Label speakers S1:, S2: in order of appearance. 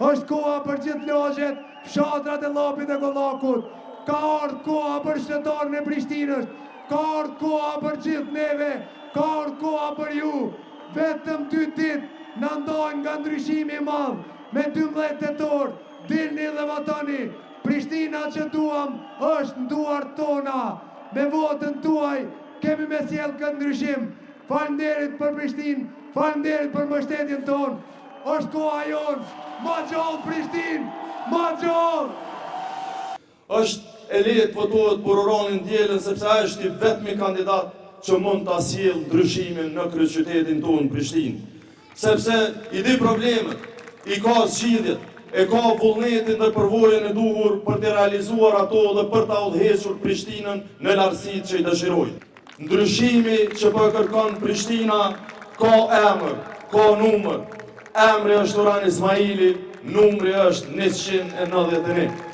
S1: është koha për gjithë lagjet, fshatrat e Llapit e Kollakut. Ka ardhur koha për qytetarën e Prishtinës, ka ardhur koha për gjithë neve, ka ardhur koha për ju. Vetëm 2 ditë na ndajnë nga ndryshimi i madh. Me 12 tetor, dilni dhe votoni. Prishtina që duam është në duart tona. Me votën tuaj kemi me sjell këtë ndryshim. Faleminderit për Prishtinë, faleminderit për mbështetjen tonë. Është koha jonë, ma gjallë Prishtinë, ma gjallë!
S2: Është e lehtë votohet për Oranin Dielën sepse ai është i vetmi kandidat që mund ta sjellë ndryshimin në kryeqytetin tonë Prishtinë. Sepse i di problemet, i ka zgjidhjet, e ka vullnetin dhe përvojën e duhur për të realizuar ato dhe për ta udhëhequr Prishtinën në lartësitë që i dëshirojnë. Ndryshimi që po kërkon Prishtina ka emër, ka numër. Emri është Orhan Ismaili, numri është 191.